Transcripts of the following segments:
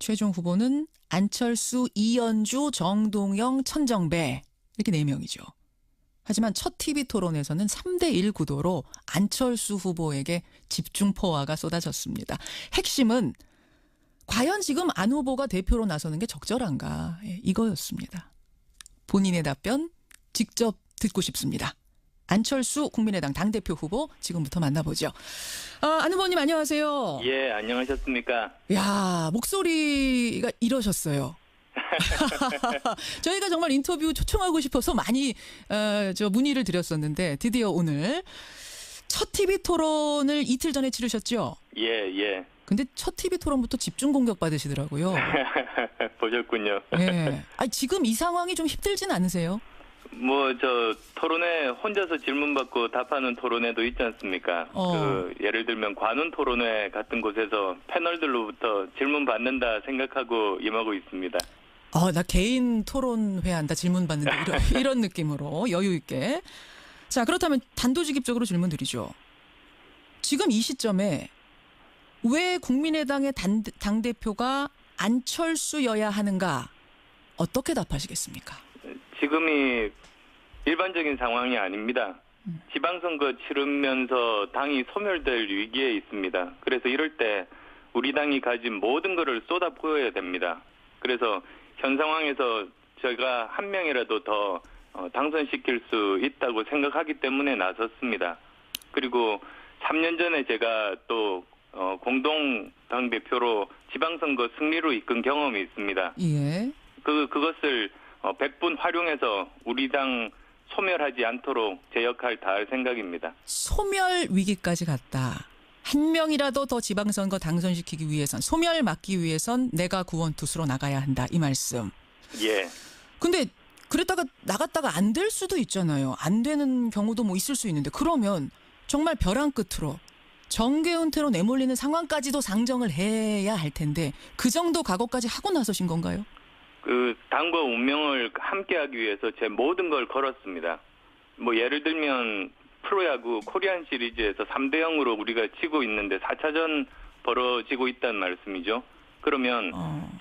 최종 후보는 안철수, 이현주, 정동영, 천정배 이렇게 4명이죠. 하지만 첫 TV 토론에서는 3대1 구도로 안철수 후보에게 집중 포화가 쏟아졌습니다. 핵심은 과연 지금 안 후보가 대표로 나서는 게 적절한가 이거였습니다. 본인의 답변 직접 듣고 싶습니다. 안철수 국민의당 당대표 후보 지금부터 만나보죠. 안 후보님 안녕하세요. 예, 안녕하셨습니까? 야, 목소리가 이러셨어요. 저희가 정말 인터뷰 초청하고 싶어서 많이 문의를 드렸었는데 드디어 오늘 첫 TV 토론을 이틀 전에 치르셨죠? 예. 근데 첫 TV 토론부터 집중 공격 받으시더라고요. 보셨군요. 예. 아니, 지금 이 상황이 좀 힘들진 않으세요? 토론회 혼자서 질문 받고 답하는 토론회도 있지 않습니까? 예를 들면 관훈 토론회 같은 곳에서 패널들로부터 질문 받는다 생각하고 임하고 있습니다. 나 개인 토론회 한다 질문 받는다 이런 느낌으로 여유 있게. 자, 그렇다면 단도직입적으로 질문 드리죠. 지금 이 시점에 왜 국민의당의 당대표가 안철수여야 하는가? 어떻게 답하시겠습니까? 지금이 일반적인 상황이 아닙니다. 지방선거 치르면서 당이 소멸될 위기에 있습니다. 그래서 이럴 때 우리 당이 가진 모든 것을 쏟아부어야 됩니다. 그래서 현 상황에서 제가 한 명이라도 더 당선시킬 수 있다고 생각하기 때문에 나섰습니다. 그리고 3년 전에 제가 또 공동 당대표로 지방선거 승리로 이끈 경험이 있습니다. 예. 그것을 100분 활용해서 우리 당 소멸하지 않도록 제 역할 다할 생각입니다. 소멸 위기까지 갔다. 한 명이라도 더 지방선거 당선시키기 위해선, 소멸 막기 위해선 내가 구원투수로 나가야 한다. 이 말씀. 예. 근데 그랬다가 나갔다가 안 될 수도 있잖아요. 안 되는 경우도 있을 수 있는데 그러면 정말 벼랑 끝으로 정계 은퇴로 내몰리는 상황까지도 상정을 해야 할 텐데 그 정도 각오까지 하고 나서신 건가요? 당과 운명을 함께하기 위해서 제 모든 걸 걸었습니다. 예를 들면 프로야구 코리안 시리즈에서 3대0으로 우리가 지고 있는데 4차전 벌어지고 있다는 말씀이죠. 그러면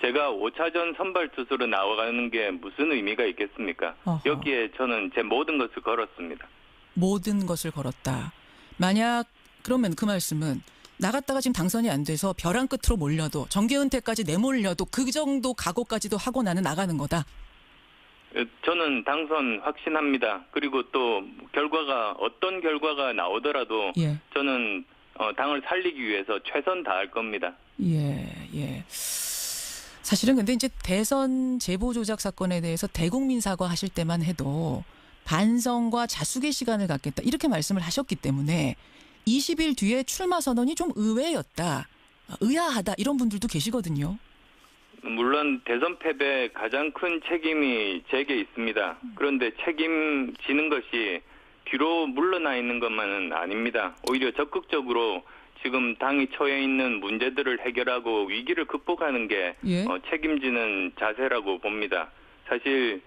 제가 5차전 선발 투수로 나와가는 게 무슨 의미가 있겠습니까? 여기에 저는 제 모든 것을 걸었습니다. 모든 것을 걸었다. 만약 그러면 그 말씀은 나갔다가 지금 당선이 안 돼서 벼랑 끝으로 몰려도 정계 은퇴까지 내몰려도 그 정도 각오까지도 하고 나는 나가는 거다. 저는 당선 확신합니다. 그리고 또 어떤 결과가 나오더라도 예. 저는 당을 살리기 위해서 최선 다할 겁니다. 예. 사실은 근데 이제 대선 제보 조작 사건에 대해서 대국민 사과하실 때만 해도 반성과 자숙의 시간을 갖겠다 이렇게 말씀을 하셨기 때문에 20일 뒤에 출마 선언이 좀 의외였다. 의아하다 이런 분들도 계시거든요. 물론 대선 패배에 가장 큰 책임이 제게 있습니다. 그런데 책임지는 것이 뒤로 물러나 있는 것만은 아닙니다. 오히려 적극적으로 지금 당이 처해 있는 문제들을 해결하고 위기를 극복하는 게 책임지는 자세라고 봅니다. 사실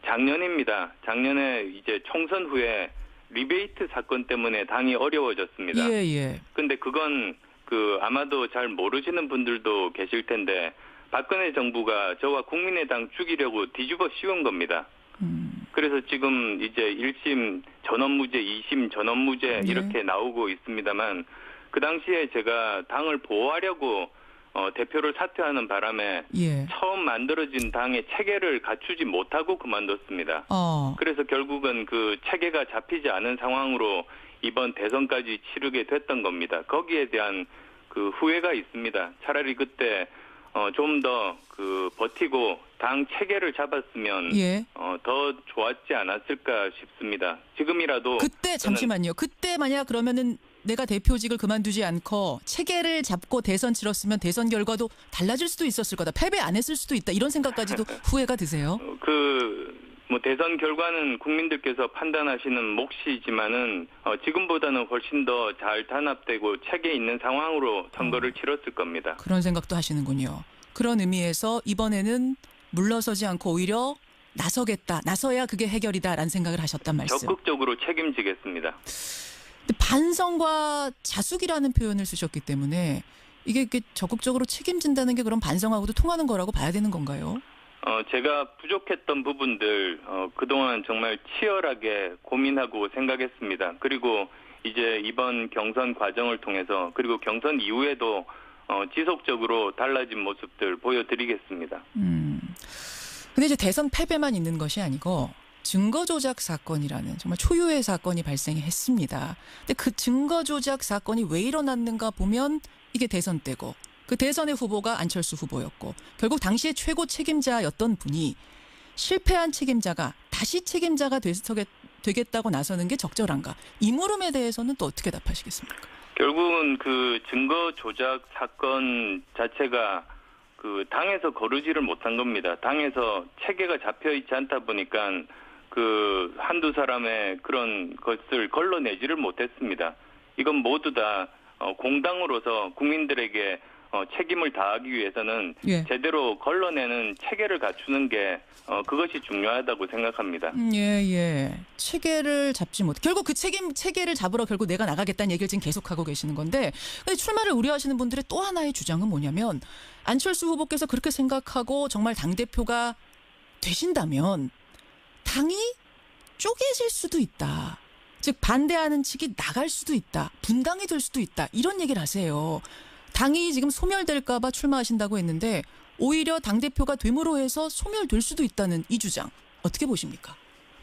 작년입니다. 작년에 이제 총선 후에 리베이트 사건 때문에 당이 어려워졌습니다. 예. 근데 그건 아마도 잘 모르시는 분들도 계실 텐데 박근혜 정부가 저와 국민의당 죽이려고 뒤집어 씌운 겁니다. 그래서 지금 이제 1심 전원무죄, 2심 전원무죄 이렇게 나오고 있습니다만 그 당시에 제가 당을 보호하려고 대표를 사퇴하는 바람에 처음 만들어진 당의 체계를 갖추지 못하고 그만뒀습니다. 그래서 결국은 그 체계가 잡히지 않은 상황으로 이번 대선까지 치르게 됐던 겁니다. 거기에 대한 그 후회가 있습니다. 차라리 그때 좀 더 버티고 당 체계를 잡았으면 더 좋았지 않았을까 싶습니다. 지금이라도 그때 잠시만요. 그때 만약 그러면은 내가 대표직을 그만두지 않고 체계를 잡고 대선 치렀으면 대선 결과도 달라질 수도 있었을 거다. 패배 안 했을 수도 있다. 이런 생각까지도 후회가 드세요? 대선 결과는 국민들께서 판단하시는 몫이지만은 지금보다는 훨씬 더 잘 단합되고 체계 있는 상황으로 선거를 치렀을 겁니다. 그런 생각도 하시는군요. 그런 의미에서 이번에는 물러서지 않고 오히려 나서겠다. 나서야 그게 해결이다라는 생각을 하셨단 말씀. 적극적으로 책임지겠습니다. 근데 반성과 자숙이라는 표현을 쓰셨기 때문에 이게 이렇게 적극적으로 책임진다는 게 그럼 반성하고도 통하는 거라고 봐야 되는 건가요? 제가 부족했던 부분들 그동안 정말 치열하게 고민하고 생각했습니다. 그리고 이제 이번 경선 과정을 통해서 그리고 경선 이후에도 지속적으로 달라진 모습들 보여드리겠습니다. 근데 이제 대선 패배만 있는 것이 아니고 증거 조작 사건이라는 정말 초유의 사건이 발생했습니다. 근데 그 증거 조작 사건이 왜 일어났는가 보면 이게 대선 때고 그 대선의 후보가 안철수 후보였고 결국 당시의 최고 책임자였던 분이 실패한 책임자가 다시 책임자가 되겠다고 나서는 게 적절한가? 이 물음에 대해서는 또 어떻게 답하시겠습니까? 결국은 그 증거 조작 사건 자체가 그 당에서 거르지를 못한 겁니다. 당에서 체계가 잡혀 있지 않다 보니까 그 한두 사람의 그런 것을 걸러내지를 못했습니다. 이건 모두 다 공당으로서 국민들에게 책임을 다하기 위해서는 예. 제대로 걸러내는 체계를 갖추는 게 그것이 중요하다고 생각합니다. 예. 체계를 잡지 못. 결국 그 체계를 잡으러 결국 내가 나가겠다는 얘기를 지금 계속하고 계시는 건데, 근데 출마를 우려하시는 분들의 또 하나의 주장은 뭐냐면 안철수 후보께서 그렇게 생각하고 정말 당 대표가 되신다면 당이 쪼개질 수도 있다. 즉 반대하는 측이 나갈 수도 있다. 분당이 될 수도 있다. 이런 얘기를 하세요. 당이 지금 소멸될까 봐 출마하신다고 했는데 오히려 당대표가 됨으로 해서 소멸될 수도 있다는 이 주장 어떻게 보십니까?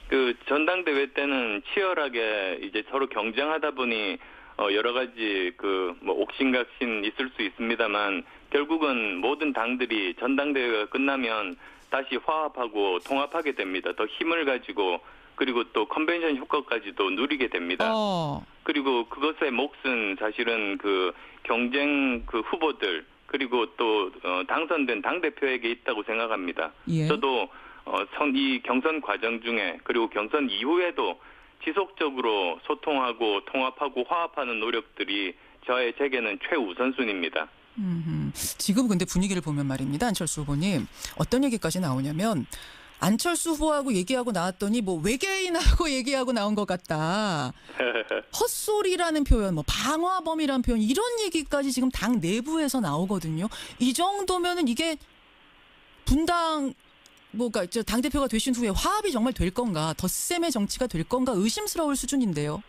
그 전당대회 때는 치열하게 이제 서로 경쟁하다 보니 여러 가지 그 뭐 옥신각신 있을 수 있습니다만 결국은 모든 당들이 전당대회가 끝나면 다시 화합하고 통합하게 됩니다. 더 힘을 가지고 그리고 또 컨벤션 효과까지도 누리게 됩니다. 그리고 그것의 몫은 사실은 그 경쟁 그 후보들 그리고 또 당선된 당대표에게 있다고 생각합니다. 예. 저도 이 경선 과정 중에 그리고 경선 이후에도 지속적으로 소통하고 통합하고 화합하는 노력들이 제게는 최우선순위입니다. 지금 근데 분위기를 보면 말입니다. 안철수 후보님 어떤 얘기까지 나오냐면 안철수 후보하고 얘기하고 나왔더니 뭐 외계인하고 얘기하고 나온 것 같다. 헛소리라는 표현, 뭐 방화범이라는 표현 이런 얘기까지 지금 당 내부에서 나오거든요. 이 정도면은 이게 분당 뭐가 당 대표가 되신 후에 화합이 정말 될 건가, 덧셈의 정치가 될 건가 의심스러울 수준인데요.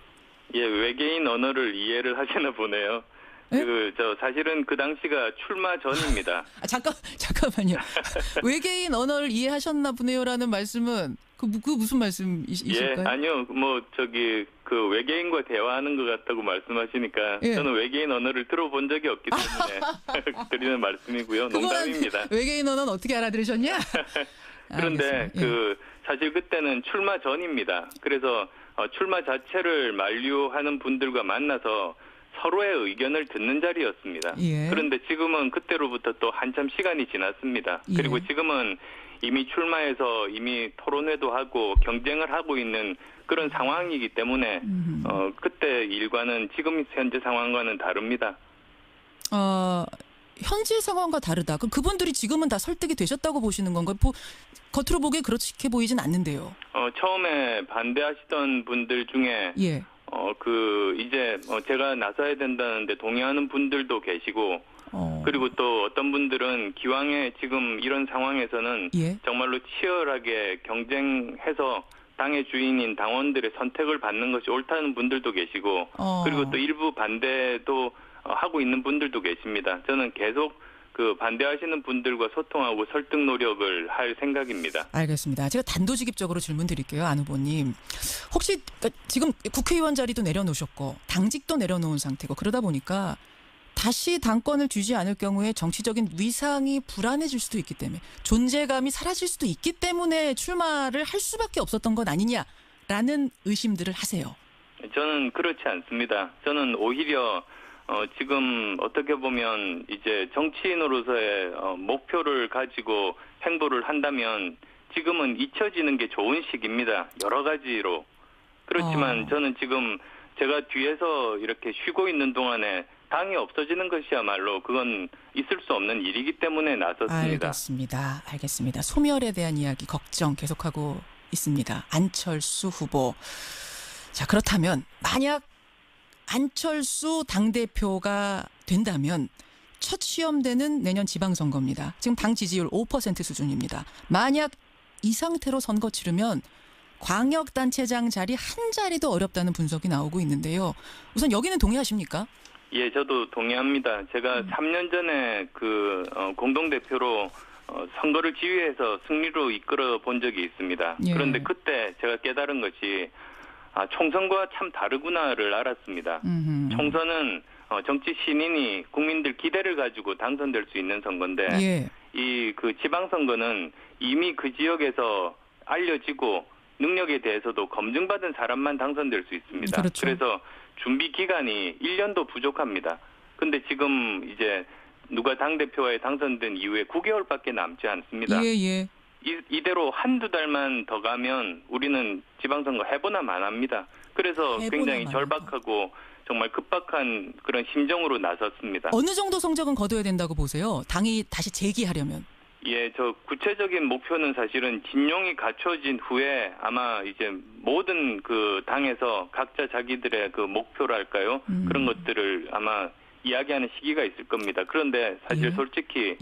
예, 외계인 언어를 이해를 하시나 보네요. 네? 사실은 그 당시가 출마 전입니다. 잠깐만요. 외계인 언어를 이해하셨나 보네요라는 말씀은 그 무슨 말씀이실까요? 예, 아니요. 그 외계인과 대화하는 것 같다고 말씀하시니까 예. 저는 외계인 언어를 들어본 적이 없기 때문에 드리는 말씀이고요. 농담입니다. 외계인 언어는 어떻게 알아들으셨냐? 그런데 알겠습니다. 사실 그때는 출마 전입니다. 그래서 출마 자체를 만류하는 분들과 만나서 서로의 의견을 듣는 자리였습니다. 예. 그런데 지금은 그때로부터 또 한참 시간이 지났습니다. 예. 그리고 지금은 이미 출마해서 이미 토론회도 하고 경쟁을 하고 있는 그런 상황이기 때문에 그때 일과는 지금 현재 상황과는 다릅니다. 현재 상황과 다르다. 그럼 그분들이 지금은 다 설득이 되셨다고 보시는 건가요? 겉으로 보기에 그렇게 보이진 않는데요. 처음에 반대하시던 분들 중에 예. 이제 제가 나서야 된다는데 동의하는 분들도 계시고 그리고 또 어떤 분들은 기왕에 지금 이런 상황에서는 예. 정말로 치열하게 경쟁해서 당의 주인인 당원들의 선택을 받는 것이 옳다는 분들도 계시고 그리고 또 일부 반대도 하고 있는 분들도 계십니다. 저는 계속 그 반대하시는 분들과 소통하고 설득 노력을 할 생각입니다. 알겠습니다. 제가 단도직입적으로 질문 드릴게요. 안 후보님. 혹시 지금 국회의원 자리도 내려놓으셨고 당직도 내려놓은 상태고 그러다 보니까 다시 당권을 쥐지 않을 경우에 정치적인 위상이 불안해질 수도 있기 때문에 존재감이 사라질 수도 있기 때문에 출마를 할 수밖에 없었던 것 아니냐라는 의심들을 하세요. 저는 그렇지 않습니다. 저는 오히려 지금 어떻게 보면 이제 정치인으로서의 목표를 가지고 행보를 한다면 지금은 잊혀지는 게 좋은 시기입니다. 여러 가지로. 그렇지만 저는 지금 제가 뒤에서 이렇게 쉬고 있는 동안에 당이 없어지는 것이야말로 그건 있을 수 없는 일이기 때문에 나섰습니다. 알겠습니다. 소멸에 대한 이야기 걱정 계속하고 있습니다. 안철수 후보. 자, 그렇다면 만약 안철수 당대표가 된다면 첫 시험되는 내년 지방선거입니다. 지금 당 지지율 5% 수준입니다. 만약 이 상태로 선거 치르면 광역단체장 자리 한 자리도 어렵다는 분석이 나오고 있는데요. 우선 여기는 동의하십니까? 예, 저도 동의합니다. 제가 3년 전에 공동대표로 선거를 지휘해서 승리로 이끌어 본 적이 있습니다. 예. 그런데 그때 제가 깨달은 것이 총선과 참 다르구나를 알았습니다. 총선은 정치 신인이 국민들 기대를 가지고 당선될 수 있는 선거인데 예. 이 지방선거는 이미 그 지역에서 알려지고 능력에 대해서도 검증받은 사람만 당선될 수 있습니다. 그렇죠. 그래서 준비 기간이 1년도 부족합니다. 근데 지금 이제 누가 당대표에 당선된 이후에 9개월밖에 남지 않습니다. 예. 이대로 한두 달만 더 가면 우리는 지방선거 해보나 마나합니다. 그래서 굉장히 절박하고 정말 급박한 그런 심정으로 나섰습니다. 어느 정도 성적은 거둬야 된다고 보세요? 당이 다시 재기하려면. 예, 저 구체적인 목표는 사실은 진용이 갖춰진 후에 아마 이제 모든 그 당에서 각자 자기들의 그 목표랄까요? 그런 것들을 아마 이야기하는 시기가 있을 겁니다. 그런데 사실 솔직히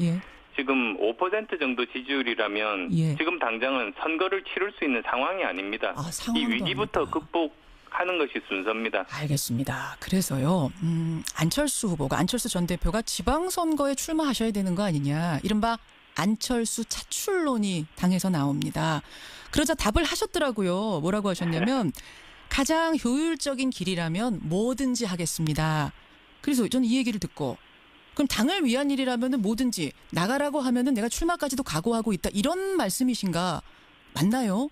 지금 5% 정도 지지율이라면 지금 당장은 선거를 치를 수 있는 상황이 아닙니다. 이 위기부터 극복하는 것이 순서입니다. 알겠습니다. 그래서요. 안철수 전 대표가 지방선거에 출마하셔야 되는 거 아니냐. 이른바 안철수 차출론이 당에서 나옵니다. 그러자 답을 하셨더라고요. 뭐라고 하셨냐면 가장 효율적인 길이라면 뭐든지 하겠습니다. 그래서 저는 이 얘기를 듣고 그럼 당을 위한 일이라면 뭐든지 나가라고 하면은 내가 출마까지도 각오하고 있다. 이런 말씀이신가? 맞나요?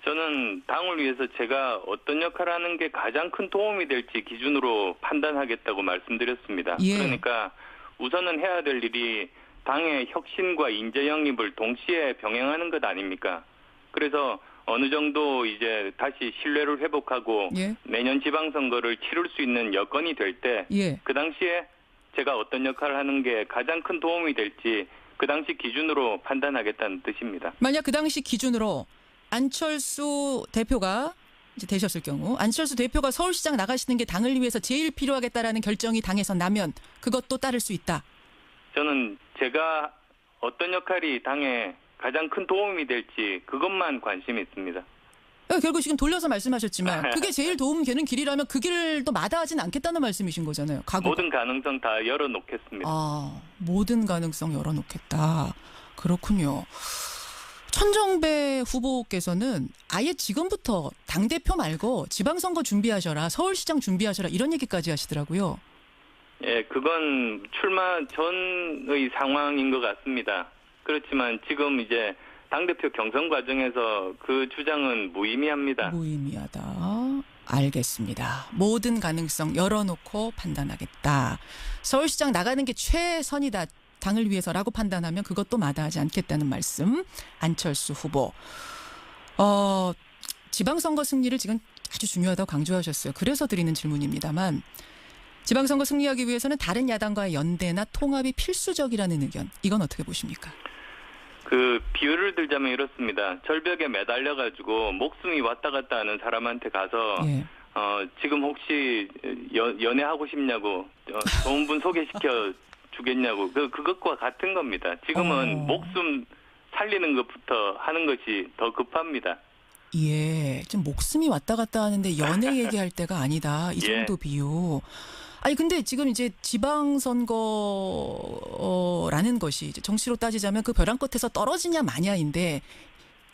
저는 당을 위해서 제가 어떤 역할을 하는 게 가장 큰 도움이 될지 기준으로 판단하겠다고 말씀드렸습니다. 예. 그러니까 우선은 해야 될 일이 당의 혁신과 인재 영입을 동시에 병행하는 것 아닙니까? 그래서 어느 정도 이제 다시 신뢰를 회복하고 내년 지방선거를 치를 수 있는 여건이 될 때 그 당시에 제가 어떤 역할을 하는 게 가장 큰 도움이 될지 그 당시 기준으로 판단하겠다는 뜻입니다. 만약 그 당시 기준으로 안철수 대표가 이제 되셨을 경우 안철수 대표가 서울시장 나가시는 게 당을 위해서 제일 필요하겠다라는 결정이 당에서 나면 그것도 따를 수 있다. 저는 제가 어떤 역할이 당에 가장 큰 도움이 될지 그것만 관심이 있습니다. 결국 지금 돌려서 말씀하셨지만 그게 제일 도움 되는 길이라면 그 길도 마다하진 않겠다는 말씀이신 거잖아요. 모든 가능성 다 열어놓겠습니다. 모든 가능성 열어놓겠다. 그렇군요. 천정배 후보께서는 아예 지금부터 당대표 말고 지방선거 준비하셔라, 서울시장 준비하셔라 이런 얘기까지 하시더라고요. 예, 그건 출마 전의 상황인 것 같습니다. 그렇지만 지금 이제 당대표 경선 과정에서 그 주장은 무의미합니다. 무의미하다. 알겠습니다. 모든 가능성 열어놓고 판단하겠다. 서울시장 나가는 게 최선이다. 당을 위해서라고 판단하면 그것도 마다하지 않겠다는 말씀. 안철수 후보. 지방선거 승리를 지금 아주 중요하다고 강조하셨어요. 그래서 드리는 질문입니다만 지방선거 승리하기 위해서는 다른 야당과의 연대나 통합이 필수적이라는 의견. 이건 어떻게 보십니까? 그 비유를 들자면 이렇습니다. 절벽에 매달려가지고 목숨이 왔다 갔다 하는 사람한테 가서 지금 혹시 연애하고 싶냐고 좋은 분 소개시켜 주겠냐고 그것과 같은 겁니다. 지금은 목숨 살리는 것부터 하는 것이 더 급합니다. 예, 좀 목숨이 왔다 갔다 하는데 연애 얘기할 때가 아니다. 이 정도 비유. 아니 근데 지금 이제 지방선거라는 것이 이제 정치로 따지자면 그 벼랑 끝에서 떨어지냐 마냐인데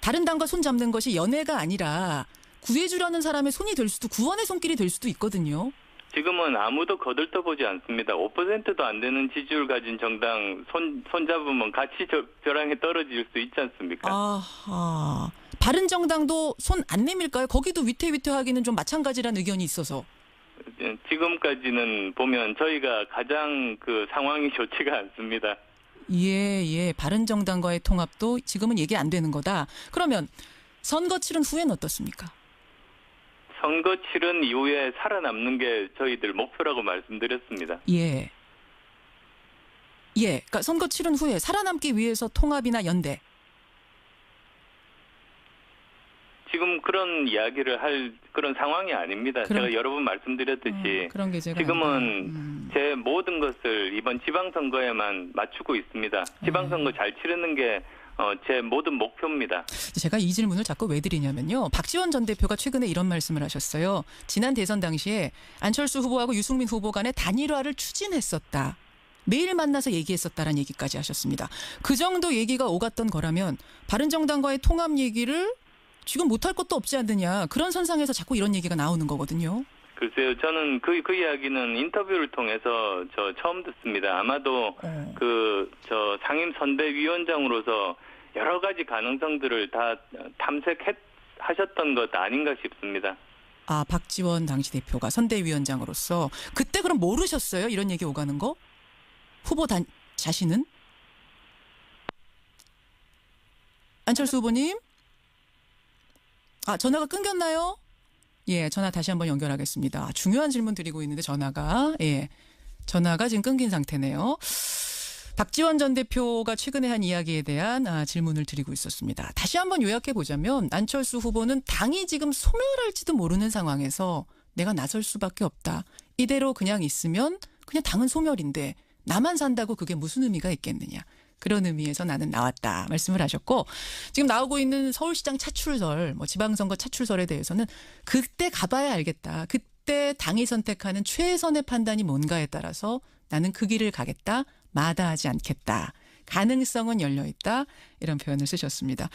다른 당과 손 잡는 것이 연애가 아니라 구해주려는 사람의 손이 될 수도 구원의 손길이 될 수도 있거든요. 지금은 아무도 거들떠보지 않습니다. 5%도 안 되는 지지율 가진 정당 손잡으면 같이 벼랑에 떨어질 수 있지 않습니까? 아하. 바른정당도 손 안 내밀까요? 거기도 위태위태하기는 좀 마찬가지라는 의견이 있어서. 지금까지는 보면 저희가 가장 그 상황이 좋지가 않습니다. 예. 바른정당과의 통합도 지금은 얘기 안 되는 거다. 그러면 선거 치른 후에는 어떻습니까? 선거 치른 이후에 살아남는 게 저희들 목표라고 말씀드렸습니다. 예. 그러니까 선거 치른 후에 살아남기 위해서 통합이나 연대. 지금 그런 이야기를 할 그런 상황이 아닙니다. 제가 여러 번 말씀드렸듯이 그런 게 지금은 제 모든 것을 이번 지방선거에만 맞추고 있습니다. 지방선거 잘 치르는 게 제 모든 목표입니다. 제가 이 질문을 자꾸 왜 드리냐면요. 박지원 전 대표가 최근에 이런 말씀을 하셨어요. 지난 대선 당시에 안철수 후보하고 유승민 후보 간의 단일화를 추진했었다. 매일 만나서 얘기했었다라는 얘기까지 하셨습니다. 그 정도 얘기가 오갔던 거라면 바른정당과의 통합 얘기를 지금 못할 것도 없지 않느냐. 그런 선상에서 자꾸 이런 얘기가 나오는 거거든요. 글쎄요, 저는 그 이야기는 인터뷰를 통해서 처음 듣습니다. 아마도 저 상임 선대위원장으로서 여러 가지 가능성들을 다 탐색하셨던 것 아닌가 싶습니다. 아, 박지원 당시 대표가 선대위원장으로서 그때 그럼 모르셨어요? 이런 얘기 오가는 거? 후보 자신은? 안철수 후보님? 아, 전화가 끊겼나요? 예, 전화 다시 한번 연결하겠습니다. 중요한 질문 드리고 있는데 전화가 지금 끊긴 상태네요. 박지원 전 대표가 최근에 한 이야기에 대한 질문을 드리고 있었습니다. 다시 한번 요약해 보자면 안철수 후보는 당이 지금 소멸할지도 모르는 상황에서 내가 나설 수밖에 없다. 이대로 그냥 있으면 그냥 당은 소멸인데 나만 산다고 그게 무슨 의미가 있겠느냐. 그런 의미에서 나는 나왔다 말씀을 하셨고 지금 나오고 있는 서울시장 차출설, 지방선거 차출설에 대해서는 그때 가봐야 알겠다. 그때 당이 선택하는 최선의 판단이 뭔가에 따라서 나는 그 길을 가겠다. 마다하지 않겠다. 가능성은 열려있다. 이런 표현을 쓰셨습니다.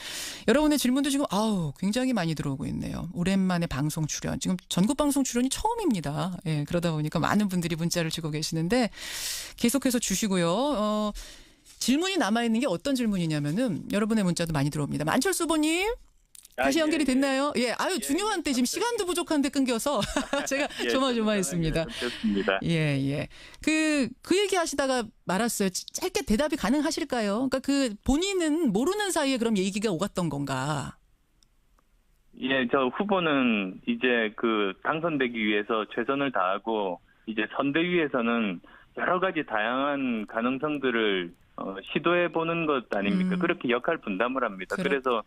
여러분의 질문도 지금 굉장히 많이 들어오고 있네요. 오랜만에 방송 출연. 지금 전국 방송 출연이 처음입니다. 예, 그러다 보니까 많은 분들이 문자를 주고 계시는데 계속해서 주시고요. 질문이 남아있는 게 어떤 질문이냐면은 여러분의 문자도 많이 들어옵니다. 안철수 후보님 다시 연결이 됐나요? 예, 중요한 때 지금 시간도 부족한데 끊겨서 제가 조마조마했습니다. 좋습니다. 예. 그 얘기 하시다가 말았어요. 짧게 대답이 가능하실까요? 그러니까 그 본인은 모르는 사이에 그럼 얘기가 오갔던 건가? 예, 저 후보는 이제 당선되기 위해서 최선을 다하고 이제 선대위에서는 여러 가지 다양한 가능성들을 시도해 보는 것 아닙니까? 그렇게 역할 분담을 합니다. 그래서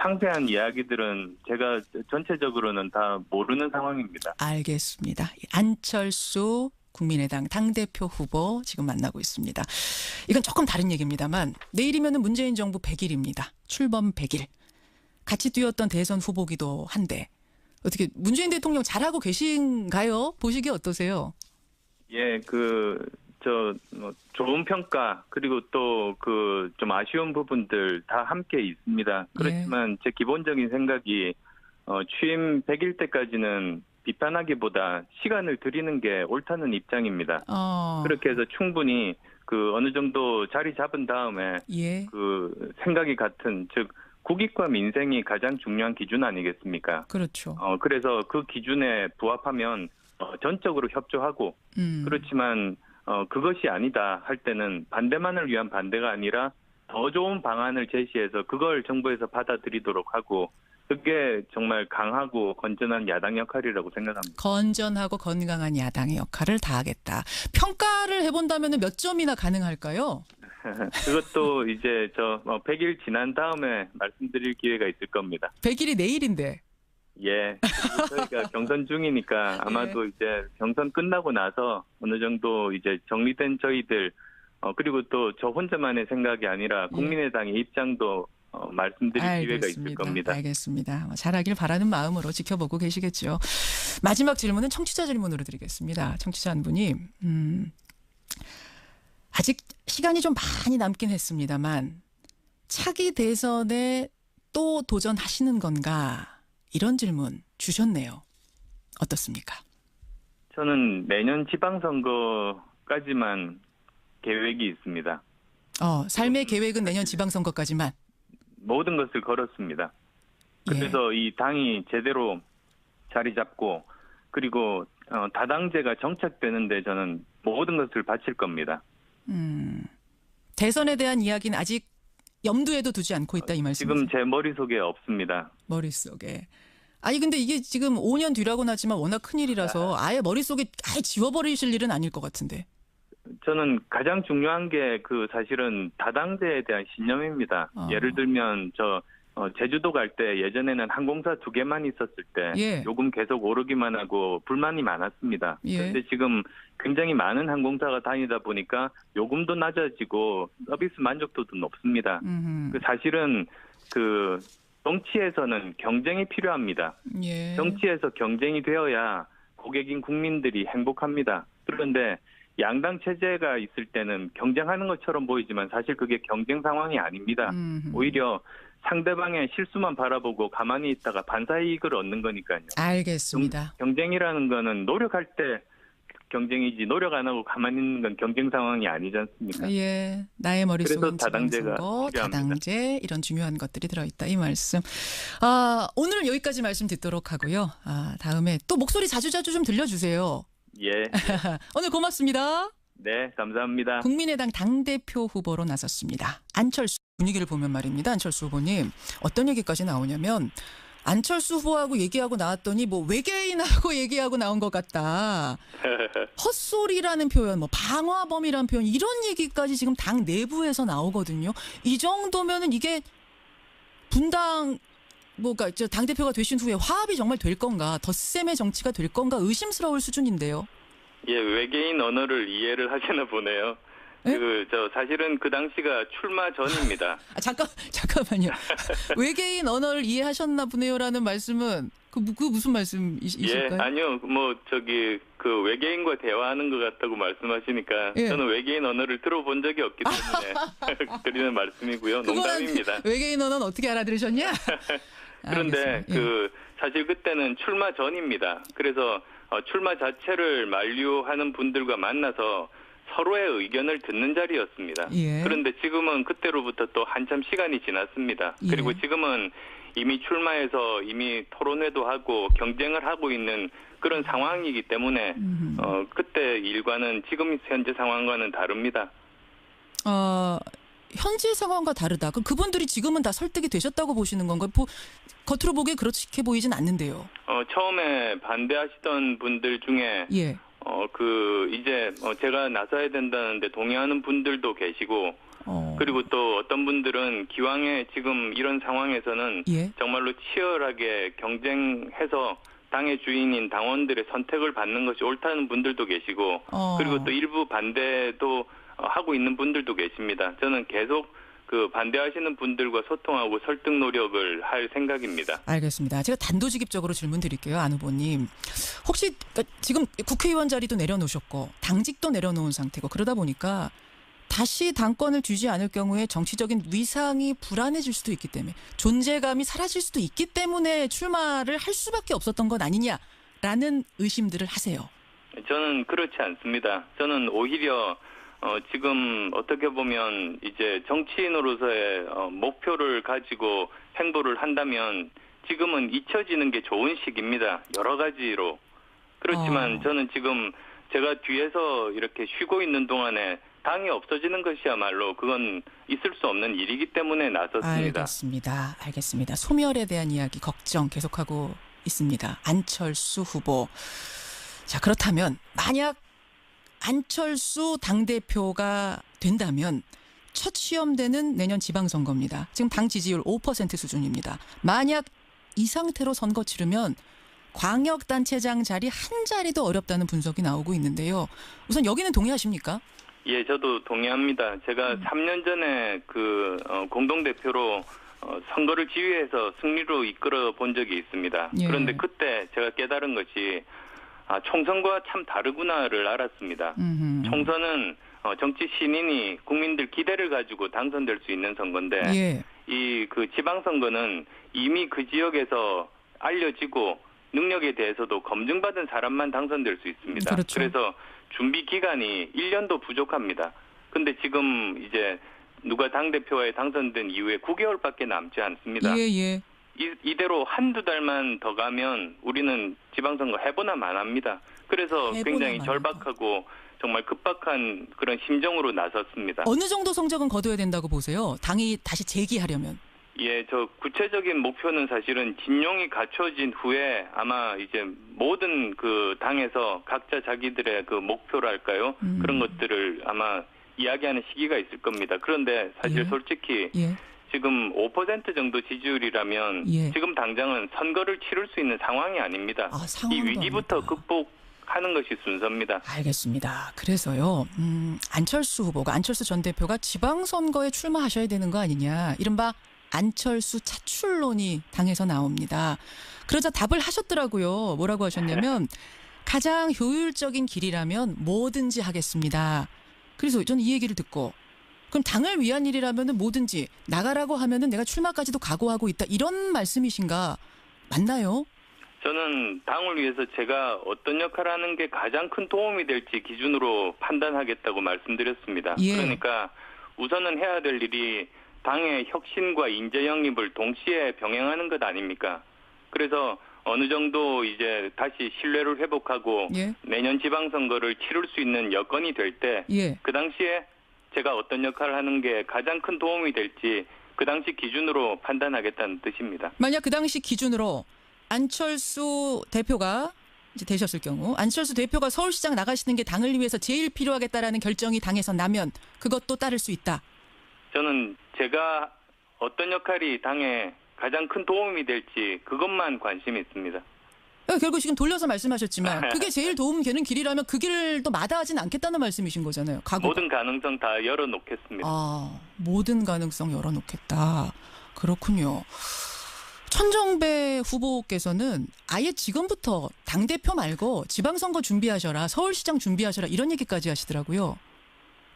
상세한 이야기들은 제가 전체적으로는 다 모르는 상황입니다. 알겠습니다. 안철수 국민의당 당대표 후보 지금 만나고 있습니다. 이건 조금 다른 얘기입니다만 내일이면 문재인 정부 100일입니다. 출범 100일. 같이 뛰었던 대선 후보기도 한데 어떻게 문재인 대통령 잘하고 계신가요? 보시기 어떠세요? 예, 좋은 평가, 그리고 또 좀 아쉬운 부분들 다 함께 있습니다. 그렇지만 제 기본적인 생각이, 취임 100일 때까지는 비판하기보다 시간을 드리는 게 옳다는 입장입니다. 그렇게 해서 충분히 어느 정도 자리 잡은 다음에 생각이 같은, 즉, 국익과 민생이 가장 중요한 기준 아니겠습니까? 그렇죠. 그래서 그 기준에 부합하면 전적으로 협조하고, 그렇지만 그것이 아니다 할 때는 반대만을 위한 반대가 아니라 더 좋은 방안을 제시해서 그걸 정부에서 받아들이도록 하고 그게 정말 강하고 건전한 야당 역할이라고 생각합니다. 건전하고 건강한 야당의 역할을 다하겠다. 평가를 해본다면 몇 점이나 가능할까요? 그것도 이제 100일 지난 다음에 말씀드릴 기회가 있을 겁니다. 100일이 내일인데. 예. 저희가 경선 중이니까 아마도 이제 경선 끝나고 나서 어느 정도 이제 정리된 저희들 그리고 또 저 혼자만의 생각이 아니라 국민의당의 입장도 말씀드릴 기회가 있을 겁니다. 알겠습니다. 잘하길 바라는 마음으로 지켜보고 계시겠죠. 마지막 질문은 청취자 질문으로 드리겠습니다. 청취자 한 분이 아직 시간이 좀 많이 남긴 했습니다만 차기 대선에 또 도전하시는 건가? 이런 질문 주셨네요. 어떻습니까? 저는 내년 지방선거까지만 계획이 있습니다. 삶의 계획은 내년 지방선거까지만? 모든 것을 걸었습니다. 그래서 이 당이 제대로 자리 잡고 그리고 다당제가 정착되는데 저는 모든 것을 바칠 겁니다. 대선에 대한 이야기는 아직 염두에도 두지 않고 있다 이 말씀이세요? 지금 제 머릿속에 없습니다. 머릿속에. 아니 근데 이게 지금 5년 뒤라고는 하지만 워낙 큰일이라서 아예 머릿속에 아예 지워버리실 일은 아닐 것 같은데. 저는 가장 중요한 게 사실은 다당제에 대한 신념입니다. 예를 들면 제주도 갈 때 예전에는 항공사 2개만 있었을 때 예. 요금 계속 오르기만 하고 불만이 많았습니다. 예. 그런데 지금 굉장히 많은 항공사가 다니다 보니까 요금도 낮아지고 서비스 만족도도 높습니다. 사실은 그 정치에서는 경쟁이 필요합니다. 예. 정치에서 경쟁이 되어야 고객인 국민들이 행복합니다. 그런데 양당 체제가 있을 때는 경쟁하는 것처럼 보이지만 사실 그게 경쟁 상황이 아닙니다. 오히려 상대방의 실수만 바라보고 가만히 있다가 반사이익을 얻는 거니까요. 알겠습니다. 경쟁이라는 거는 노력할 때 경쟁이지 노력 안 하고 가만히 있는 건 경쟁 상황이 아니지 않습니까? 예, 나의 머릿속은 다당제가 지방선거, 필요합니다. 다당제 이런 중요한 것들이 들어있다 이 말씀. 오늘은 여기까지 말씀 듣도록 하고요. 다음에 또 목소리 자주자주 좀 들려주세요. 예. 오늘 고맙습니다. 네, 감사합니다. 국민의당 당대표 후보로 나섰습니다. 안철수. 분위기를 보면 말입니다. 안철수 후보님 어떤 얘기까지 나오냐면 안철수 후보하고 얘기하고 나왔더니 뭐 외계인하고 얘기하고 나온 것 같다. 헛소리라는 표현, 뭐 방화범이라는 표현 이런 얘기까지 지금 당 내부에서 나오거든요. 이 정도면은 이게 분당 뭐가 당 대표가 되신 후에 화합이 정말 될 건가, 덧셈의 정치가 될 건가 의심스러울 수준인데요. 예, 외계인 언어를 이해를 하시나 보네요. 네? 사실은 그 당시가 출마 전입니다. 잠깐만요. 외계인 언어를 이해하셨나 보네요라는 말씀은 그 무슨 말씀이실까요? 예, 아니요. 그 외계인과 대화하는 것 같다고 말씀하시니까 예. 저는 외계인 언어를 들어본 적이 없기 때문에 드리는 말씀이고요. 농담입니다. 외계인 언어는 어떻게 알아들으셨냐? 그런데 알겠습니다. 사실 그때는 출마 전입니다. 그래서 출마 자체를 만류하는 분들과 만나서 서로의 의견을 듣는 자리였습니다. 예. 그런데 지금은 그때로부터 또 한참 시간이 지났습니다. 예. 그리고 지금은 이미 출마해서 이미 토론회도 하고 경쟁을 하고 있는 그런 상황이기 때문에 그때 일과는 지금 현재 상황과는 다릅니다. 현재 상황과 다르다. 그럼 그분들이 지금은 다 설득이 되셨다고 보시는 건가요? 겉으로 보기에 그렇게 보이진 않는데요. 처음에 반대하시던 분들 중에 예. 이제 제가 나서야 된다는데 동의하는 분들도 계시고, 그리고 또 어떤 분들은 기왕에 지금 이런 상황에서는 예. 정말로 치열하게 경쟁해서 당의 주인인 당원들의 선택을 받는 것이 옳다는 분들도 계시고, 그리고 또 일부 반대도 하고 있는 분들도 계십니다. 저는 계속 그 반대하시는 분들과 소통하고 설득 노력을 할 생각입니다. 알겠습니다. 제가 단도직입적으로 질문 드릴게요. 안 후보님. 혹시 지금 국회의원 자리도 내려놓으셨고 당직도 내려놓은 상태고 그러다 보니까 다시 당권을 쥐지 않을 경우에 정치적인 위상이 불안해질 수도 있기 때문에 존재감이 사라질 수도 있기 때문에 출마를 할 수밖에 없었던 것 아니냐라는 의심들을 하세요. 저는 그렇지 않습니다. 저는 오히려 지금 어떻게 보면 이제 정치인으로서의 목표를 가지고 행보를 한다면 지금은 잊혀지는 게 좋은 시기입니다. 여러 가지로. 그렇지만 저는 지금 제가 뒤에서 이렇게 쉬고 있는 동안에 당이 없어지는 것이야말로 그건 있을 수 없는 일이기 때문에 나섰습니다. 알겠습니다. 소멸에 대한 이야기 걱정 계속하고 있습니다. 안철수 후보. 자, 그렇다면 만약 안철수 당대표가 된다면 첫 시험대는 내년 지방선거입니다. 지금 당 지지율 5% 수준입니다. 만약 이 상태로 선거 치르면 광역단체장 자리 한 자리도 어렵다는 분석이 나오고 있는데요. 우선 여기는 동의하십니까? 예, 저도 동의합니다. 제가 3년 전에 공동대표로 선거를 지휘해서 승리로 이끌어 본 적이 있습니다. 예. 그런데 그때 제가 깨달은 것이 총선과 참 다르구나를 알았습니다. 총선은 정치 신인이 국민들 기대를 가지고 당선될 수 있는 선거인데 예. 그 지방선거는 이미 그 지역에서 알려지고 능력에 대해서도 검증받은 사람만 당선될 수 있습니다. 그렇죠. 그래서 준비 기간이 1년도 부족합니다. 근데 지금 이제 누가 당대표에 당선된 이후에 9개월밖에 남지 않습니다. 예. 이대로 한두 달만 더 가면 우리는 지방선거 해보나 만합니다. 그래서 굉장히 절박하고 정말 급박한 그런 심정으로 나섰습니다. 어느 정도 성적은 거둬야 된다고 보세요? 당이 다시 재기하려면. 예, 저 구체적인 목표는 사실은 진용이 갖춰진 후에 아마 이제 모든 그 당에서 각자 자기들의 그 목표랄까요? 그런 것들을 아마 이야기하는 시기가 있을 겁니다. 그런데 사실 솔직히 지금 5% 정도 지지율이라면 예. 지금 당장은 선거를 치를 수 있는 상황이 아닙니다. 아, 이 상황도 위기부터 아니다. 극복하는 것이 순서입니다. 알겠습니다. 그래서요, 안철수 전 대표가 지방선거에 출마하셔야 되는 거 아니냐. 이른바 안철수 차출론이 당에서 나옵니다. 그러자 답을 하셨더라고요. 뭐라고 하셨냐면 가장 효율적인 길이라면 뭐든지 하겠습니다. 그래서 저는 이 얘기를 듣고 그럼 당을 위한 일이라면 뭐든지 나가라고 하면은 내가 출마까지도 각오하고 있다. 이런 말씀이신가? 맞나요? 저는 당을 위해서 제가 어떤 역할을 하는 게 가장 큰 도움이 될지 기준으로 판단하겠다고 말씀드렸습니다. 예. 그러니까 우선은 해야 될 일이 당의 혁신과 인재 영입을 동시에 병행하는 것 아닙니까? 그래서 어느 정도 이제 다시 신뢰를 회복하고 예. 내년 지방선거를 치를 수 있는 여건이 될 때 예. 그 당시에 제가 어떤 역할을 하는 게 가장 큰 도움이 될지 그 당시 기준으로 판단하겠다는 뜻입니다. 만약 그 당시 기준으로 안철수 대표가 이제 되셨을 경우 안철수 대표가 서울시장 나가시는 게 당을 위해서 제일 필요하겠다라는 결정이 당에서 나면 그것도 따를 수 있다. 저는 제가 어떤 역할이 당에 가장 큰 도움이 될지 그것만 관심이 있습니다. 결국 지금 돌려서 말씀하셨지만 그게 제일 도움 되는 길이라면 그 길도 마다하진 않겠다는 말씀이신 거잖아요. 각오가. 모든 가능성 다 열어놓겠습니다. 아, 모든 가능성 열어놓겠다. 그렇군요. 천정배 후보께서는 아예 지금부터 당대표 말고 지방선거 준비하셔라, 서울시장 준비하셔라 이런 얘기까지 하시더라고요.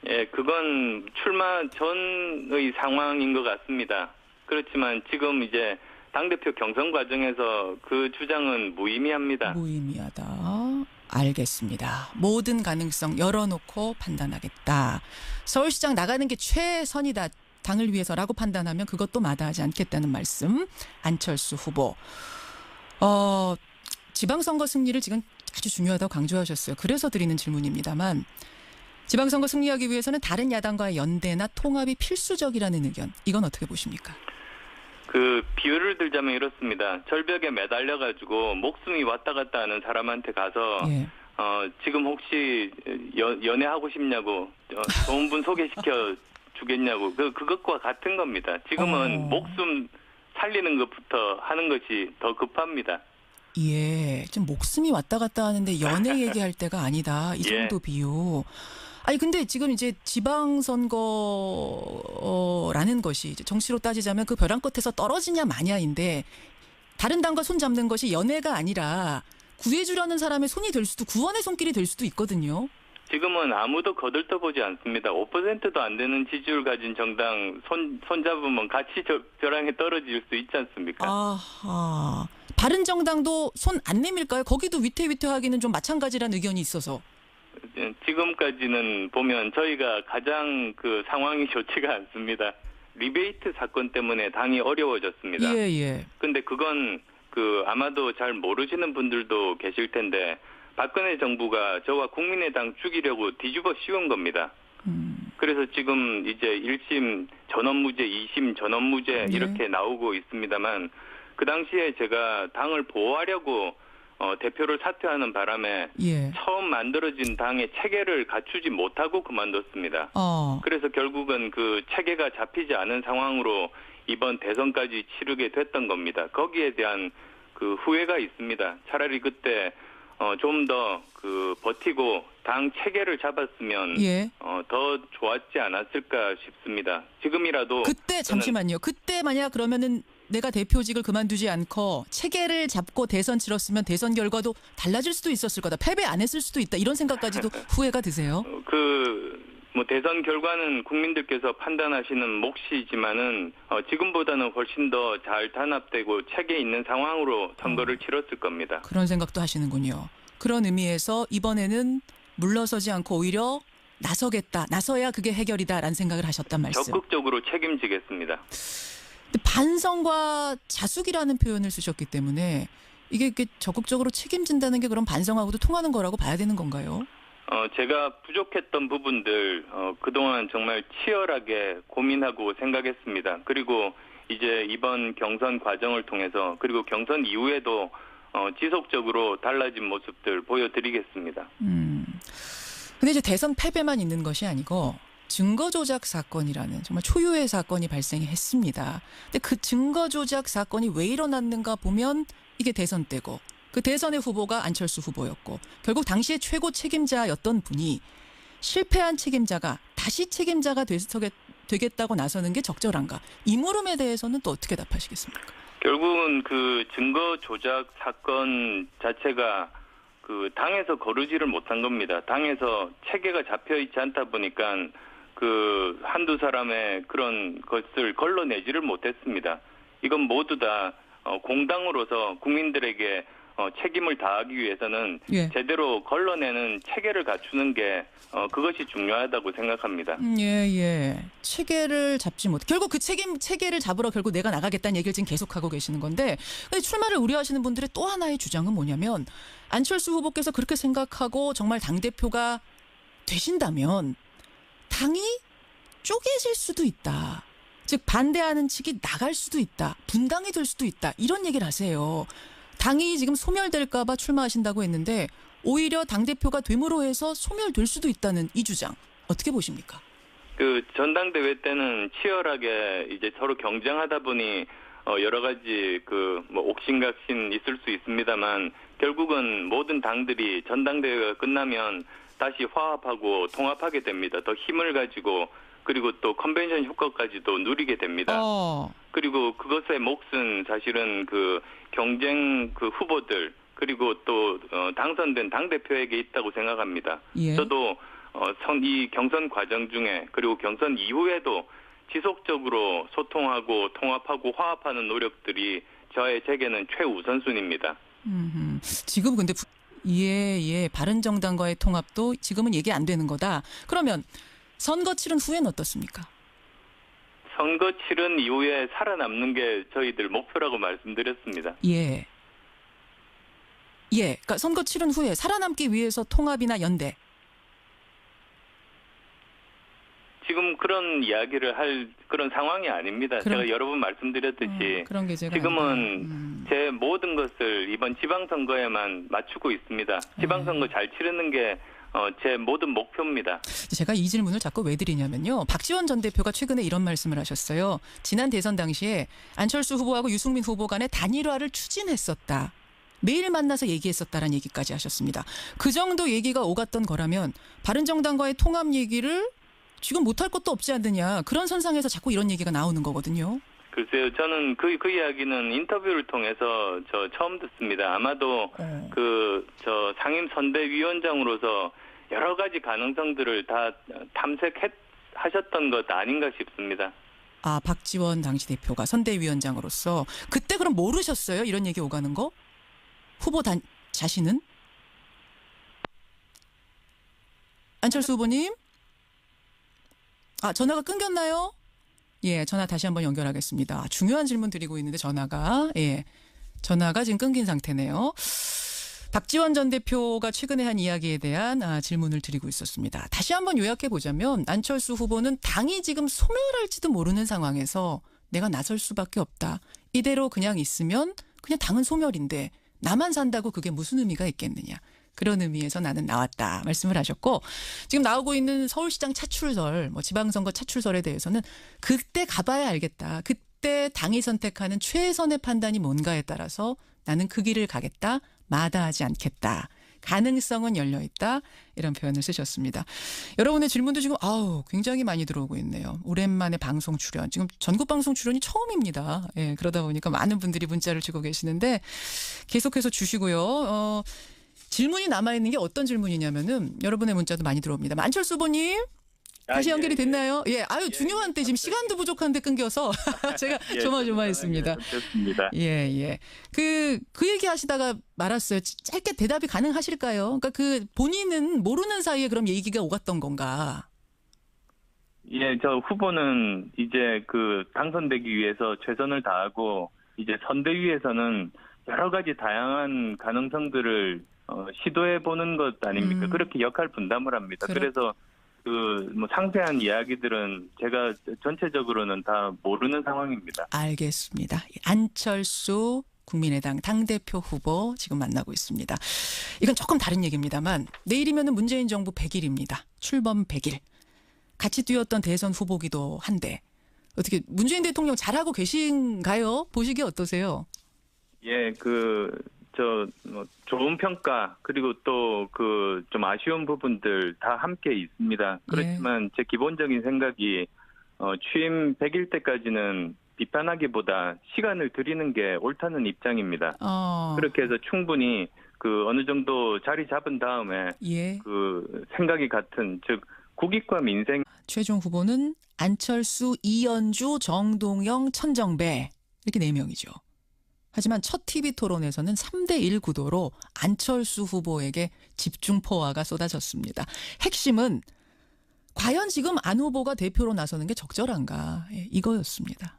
예, 그건 출마 전의 상황인 것 같습니다. 그렇지만 지금 이제 당대표 경선 과정에서 그 주장은 무의미합니다. 무의미하다. 알겠습니다. 모든 가능성 열어놓고 판단하겠다. 서울시장 나가는 게 최선이다. 당을 위해서라고 판단하면 그것도 마다하지 않겠다는 말씀. 안철수 후보. 지방선거 승리를 지금 아주 중요하다고 강조하셨어요. 그래서 드리는 질문입니다만 지방선거 승리하기 위해서는 다른 야당과의 연대나 통합이 필수적이라는 의견. 이건 어떻게 보십니까? 그 비유를 들자면 이렇습니다. 절벽에 매달려가지고 목숨이 왔다 갔다 하는 사람한테 가서 예. 지금 혹시 연애하고 싶냐고 좋은 분 소개시켜 주겠냐고 그것과 같은 겁니다. 지금은 목숨 살리는 것부터 하는 것이 더 급합니다. 예, 지금 목숨이 왔다 갔다 하는데 연애 얘기할 때가 아니다. 이 정도 예. 비유. 아니 근데 지금 이제 지방선거라는 것이 이제 정치로 따지자면 그 벼랑 끝에서 떨어지냐 마냐인데 다른 당과 손 잡는 것이 연애가 아니라 구해주려는 사람의 손이 될 수도 구원의 손길이 될 수도 있거든요. 지금은 아무도 거들떠보지 않습니다. 5%도 안 되는 지지율 가진 정당 손잡으면 같이 벼랑에 떨어질 수 있지 않습니까? 아하. 바른정당도 손 안 내밀까요? 거기도 위태위태하기는 좀 마찬가지라는 의견이 있어서. 지금까지는 보면 저희가 가장 그 상황이 좋지가 않습니다. 리베이트 사건 때문에 당이 어려워졌습니다. 예, 예. 근데 그건 그 아마도 잘 모르시는 분들도 계실 텐데 박근혜 정부가 저와 국민의당 죽이려고 뒤집어 씌운 겁니다. 그래서 지금 이제 1심 전원무죄, 2심 전원무죄 이렇게 나오고 있습니다만 그 당시에 제가 당을 보호하려고 대표를 사퇴하는 바람에 예. 처음 만들어진 당의 체계를 갖추지 못하고 그만뒀습니다. 그래서 결국은 그 체계가 잡히지 않은 상황으로 이번 대선까지 치르게 됐던 겁니다. 거기에 대한 그 후회가 있습니다. 차라리 그때 좀 더 그 버티고 당 체계를 잡았으면 예. 더 좋았지 않았을까 싶습니다. 지금이라도 그때 잠시만요. 그때 만약 그러면은 내가 대표직을 그만두지 않고 체계를 잡고 대선 치렀으면 대선 결과도 달라질 수도 있었을 거다. 패배 안 했을 수도 있다. 이런 생각까지도 후회가 드세요? 뭐 대선 결과는 국민들께서 판단하시는 몫이지만은 지금보다는 훨씬 더 잘 단합되고 체계 있는 상황으로 선거를 치렀을 겁니다. 그런 생각도 하시는군요. 그런 의미에서 이번에는 물러서지 않고 오히려 나서겠다. 나서야 그게 해결이다라는 생각을 하셨단 말씀. 적극적으로 책임지겠습니다. 근데 반성과 자숙이라는 표현을 쓰셨기 때문에 이게 적극적으로 책임진다는 게 그럼 반성하고도 통하는 거라고 봐야 되는 건가요? 제가 부족했던 부분들 그동안 정말 치열하게 고민하고 생각했습니다. 그리고 이제 이번 경선 과정을 통해서 그리고 경선 이후에도 지속적으로 달라진 모습들 보여드리겠습니다. 근데 이제 대선 패배만 있는 것이 아니고 증거 조작 사건이라는 정말 초유의 사건이 발생했습니다. 근데 그 증거 조작 사건이 왜 일어났는가 보면 이게 대선 때고 그 대선의 후보가 안철수 후보였고 결국 당시에 최고 책임자였던 분이 실패한 책임자가 다시 책임자가 되겠다고 나서는 게 적절한가? 이 물음에 대해서는 또 어떻게 답하시겠습니까? 결국은 그 증거 조작 사건 자체가 그 당에서 거르지를 못한 겁니다. 당에서 체계가 잡혀 있지 않다 보니까 그 한두 사람의 그런 것을 걸러내지를 못했습니다. 이건 모두 다 공당으로서 국민들에게 책임을 다하기 위해서는 예. 제대로 걸러내는 체계를 갖추는 게 그것이 중요하다고 생각합니다. 예. 체계를 잡지 못. 결국 그 체계를 잡으러 결국 내가 나가겠다는 얘기를 지금 계속하고 계시는 건데, 근데 출마를 우려하시는 분들의 또 하나의 주장은 뭐냐면 안철수 후보께서 그렇게 생각하고 정말 당 대표가 되신다면 당이 쪼개질 수도 있다. 즉 반대하는 측이 나갈 수도 있다. 분당이 될 수도 있다. 이런 얘기를 하세요. 당이 지금 소멸될까 봐 출마하신다고 했는데 오히려 당대표가 됨으로 해서 소멸될 수도 있다는 이 주장 어떻게 보십니까? 그 전당대회 때는 치열하게 이제 서로 경쟁하다 보니 여러 가지 그 뭐 옥신각신 있을 수 있습니다만 결국은 모든 당들이 전당대회가 끝나면 다시 화합하고 통합하게 됩니다. 더 힘을 가지고 그리고 또 컨벤션 효과까지도 누리게 됩니다. 그리고 그것의 몫은 사실은 그 경쟁 그 후보들 그리고 또 당선된 당대표에게 있다고 생각합니다. 예. 저도 이 경선 과정 중에 그리고 경선 이후에도 지속적으로 소통하고 통합하고 화합하는 노력들이 제게는 최우선순위입니다. 지금 근데 바른정당과의 통합도 지금은 얘기 안 되는 거다. 그러면 선거 치른 후에는 어떻습니까? 선거 치른 이후에 살아남는 게 저희들 목표라고 말씀드렸습니다. 예. 그러니까 선거 치른 후에 살아남기 위해서 통합이나 연대. 지금 그런 이야기를 할 그런 상황이 아닙니다. 제가 여러 번 말씀드렸듯이 그런 게 지금은 제 모든 것을 이번 지방선거에만 맞추고 있습니다. 지방선거 잘 치르는 게 제 모든 목표입니다. 제가 이 질문을 자꾸 왜 드리냐면요. 박지원 전 대표가 최근에 이런 말씀을 하셨어요. 지난 대선 당시에 안철수 후보하고 유승민 후보 간의 단일화를 추진했었다. 매일 만나서 얘기했었다라는 얘기까지 하셨습니다. 그 정도 얘기가 오갔던 거라면 바른정당과의 통합 얘기를 지금 못할 것도 없지 않느냐. 그런 선상에서 자꾸 이런 얘기가 나오는 거거든요. 글쎄요. 저는 그 이야기는 인터뷰를 통해서 처음 듣습니다. 아마도 상임 선대위원장으로서 여러 가지 가능성들을 다 탐색하셨던 것 아닌가 싶습니다. 아, 박지원 당시 대표가 선대위원장으로서 그때 그럼 모르셨어요? 이런 얘기 오가는 거? 후보 자신은? 안철수 후보님? 전화가 끊겼나요? 예, 전화 다시 한번 연결하겠습니다. 중요한 질문 드리고 있는데 전화가 지금 끊긴 상태네요. 박지원 전 대표가 최근에 한 이야기에 대한 질문을 드리고 있었습니다. 다시 한번 요약해 보자면 안철수 후보는 당이 지금 소멸할지도 모르는 상황에서 내가 나설 수밖에 없다. 이대로 그냥 있으면 그냥 당은 소멸인데 나만 산다고 그게 무슨 의미가 있겠느냐. 그런 의미에서 나는 나왔다 말씀을 하셨고 지금 나오고 있는 서울시장 차출설, 지방선거 차출설에 대해서는 그때 가봐야 알겠다. 그때 당이 선택하는 최선의 판단이 뭔가에 따라서 나는 그 길을 가겠다. 마다하지 않겠다. 가능성은 열려있다. 이런 표현을 쓰셨습니다. 여러분의 질문도 지금 굉장히 많이 들어오고 있네요. 오랜만에 방송 출연. 지금 전국 방송 출연이 처음입니다. 예, 그러다 보니까 많은 분들이 문자를 주고 계시는데 계속해서 주시고요. 질문이 남아있는 게 어떤 질문이냐면은 여러분의 문자도 많이 들어옵니다. 안철수 후보님 다시 연결이 됐나요? 중요한 때 지금 시간도 부족한데 끊겨서 제가 조마조마했습니다. 좋습니다. 그 얘기 하시다가 말았어요. 짧게 대답이 가능하실까요? 그러니까 그 본인은 모르는 사이에 그럼 얘기가 오갔던 건가? 예, 저 후보는 이제 당선되기 위해서 최선을 다하고 이제 선대위에서는 여러 가지 다양한 가능성들을 시도해 보는 것 아닙니까? 그렇게 역할 분담을 합니다. 그래서 상세한 이야기들은 제가 전체적으로는 다 모르는 상황입니다. 알겠습니다. 안철수 국민의당 당대표 후보 지금 만나고 있습니다. 이건 조금 다른 얘기입니다만 내일이면 문재인 정부 100일입니다. 출범 100일. 같이 뛰었던 대선 후보기도 한데 어떻게 문재인 대통령 잘하고 계신가요? 보시기에 어떠세요? 예, 좋은 평가, 그리고 또 좀 아쉬운 부분들 다 함께 있습니다. 그렇지만 제 기본적인 생각이, 취임 100일 때까지는 비판하기보다 시간을 드리는 게 옳다는 입장입니다. 그렇게 해서 충분히 어느 정도 자리 잡은 다음에 생각이 같은, 즉, 국익과 민생. 최종 후보는 안철수, 이현주, 정동영, 천정배 이렇게 4명이죠. 하지만 첫 TV 토론에서는 3대1 구도로 안철수 후보에게 집중 포화가 쏟아졌습니다. 핵심은 과연 지금 안 후보가 대표로 나서는 게 적절한가, 이거였습니다.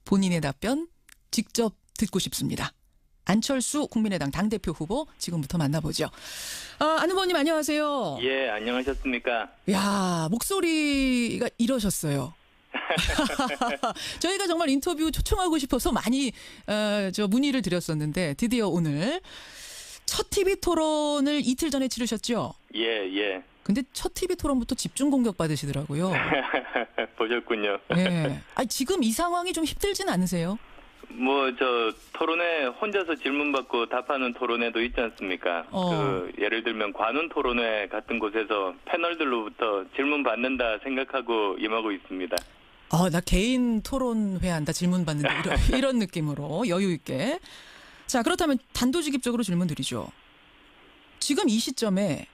본인의 답변 직접 듣고 싶습니다. 안철수 국민의당 당대표 후보 지금부터 만나보죠. 안 후보님 안녕하세요. 예, 안녕하셨습니까? 야, 목소리가 이러셨어요. 저희가 정말 인터뷰 초청하고 싶어서 많이 문의를 드렸었는데 드디어 오늘 첫 TV 토론을 이틀 전에 치르셨죠? 예. 근데 첫 TV 토론부터 집중 공격 받으시더라고요. 보셨군요. 예. 지금 이 상황이 좀 힘들진 않으세요? 토론회 혼자서 질문 받고 답하는 토론회도 있지 않습니까? 예를 들면 관훈 토론회 같은 곳에서 패널들로부터 질문 받는다 생각하고 임하고 있습니다. 나 개인 토론회 한다, 질문 받는다, 이런 느낌으로 여유 있게. 자, 그렇다면 단도직입적으로 질문 드리죠. 지금 이 시점에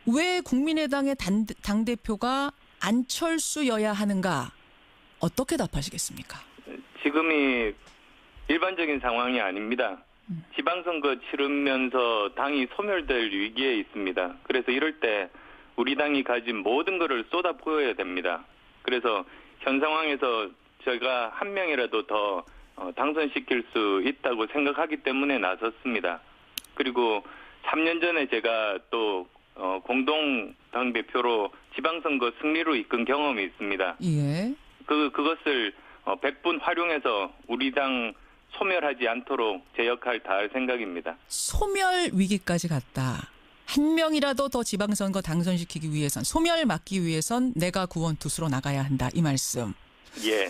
왜 국민의당의 당대표가 안철수여야 하는가? 어떻게 답하시겠습니까? 지금이 일반적인 상황이 아닙니다. 지방선거 치르면서 당이 소멸될 위기에 있습니다. 그래서 이럴 때 우리 당이 가진 모든 것을 쏟아부어야 됩니다. 그래서 현 상황에서 제가 한 명이라도 더 당선시킬 수 있다고 생각하기 때문에 나섰습니다. 그리고 3년 전에 제가 또 공동 당대표로 지방선거 승리로 이끈 경험이 있습니다. 예. 그것을 100분 활용해서 우리 당 소멸하지 않도록 제 역할 다할 생각입니다. 소멸 위기까지 갔다. 한 명이라도 더 지방선거 당선시키기 위해선, 소멸 막기 위해선 내가 구원투수로 나가야 한다, 이 말씀. 예.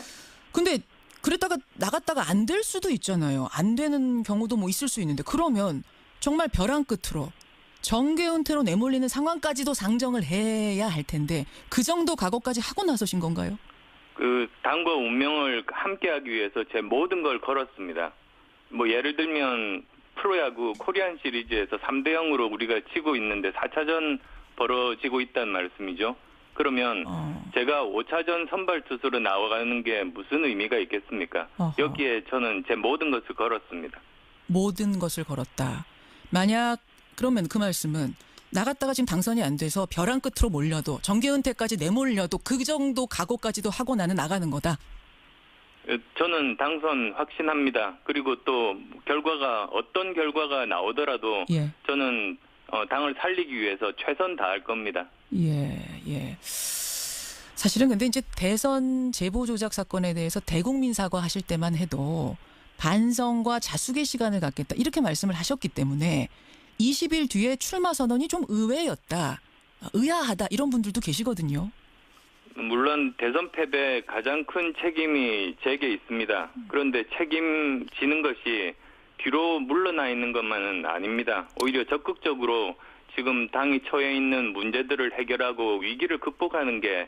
근데 그랬다가 나갔다가 안 될 수도 있잖아요. 안 되는 경우도 있을 수 있는데, 그러면 정말 벼랑 끝으로 정계 은퇴로 내몰리는 상황까지도 상정을 해야 할 텐데 그 정도 각오까지 하고 나서신 건가요? 당과 운명을 함께하기 위해서 제 모든 걸 걸었습니다. 예를 들면 프로야구 코리안 시리즈에서 3대0으로 우리가 치고 있는데 4차전 벌어지고 있다는 말씀이죠. 그러면 제가 5차전 선발 투수로 나와가는 게 무슨 의미가 있겠습니까? 여기에 저는 제 모든 것을 걸었습니다. 모든 것을 걸었다. 만약 그러면 그 말씀은 나갔다가 지금 당선이 안 돼서 벼랑 끝으로 몰려도 정계 은퇴까지 내몰려도 그 정도 각오까지도 하고 나는 나가는 거다. 저는 당선 확신합니다. 그리고 또 어떤 결과가 나오더라도 저는 당을 살리기 위해서 최선 다할 겁니다. 예. 사실은 근데 이제 대선 제보 조작 사건에 대해서 대국민 사과하실 때만 해도 반성과 자숙의 시간을 갖겠다, 이렇게 말씀을 하셨기 때문에 20일 뒤에 출마 선언이 좀 의외였다, 의아하다, 이런 분들도 계시거든요. 물론 대선 패배에 가장 큰 책임이 제게 있습니다. 그런데 책임지는 것이 뒤로 물러나 있는 것만은 아닙니다. 오히려 적극적으로 지금 당이 처해 있는 문제들을 해결하고 위기를 극복하는 게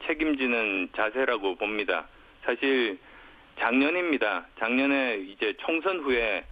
책임지는 자세라고 봅니다. 사실 작년입니다. 작년에 이제 총선 후에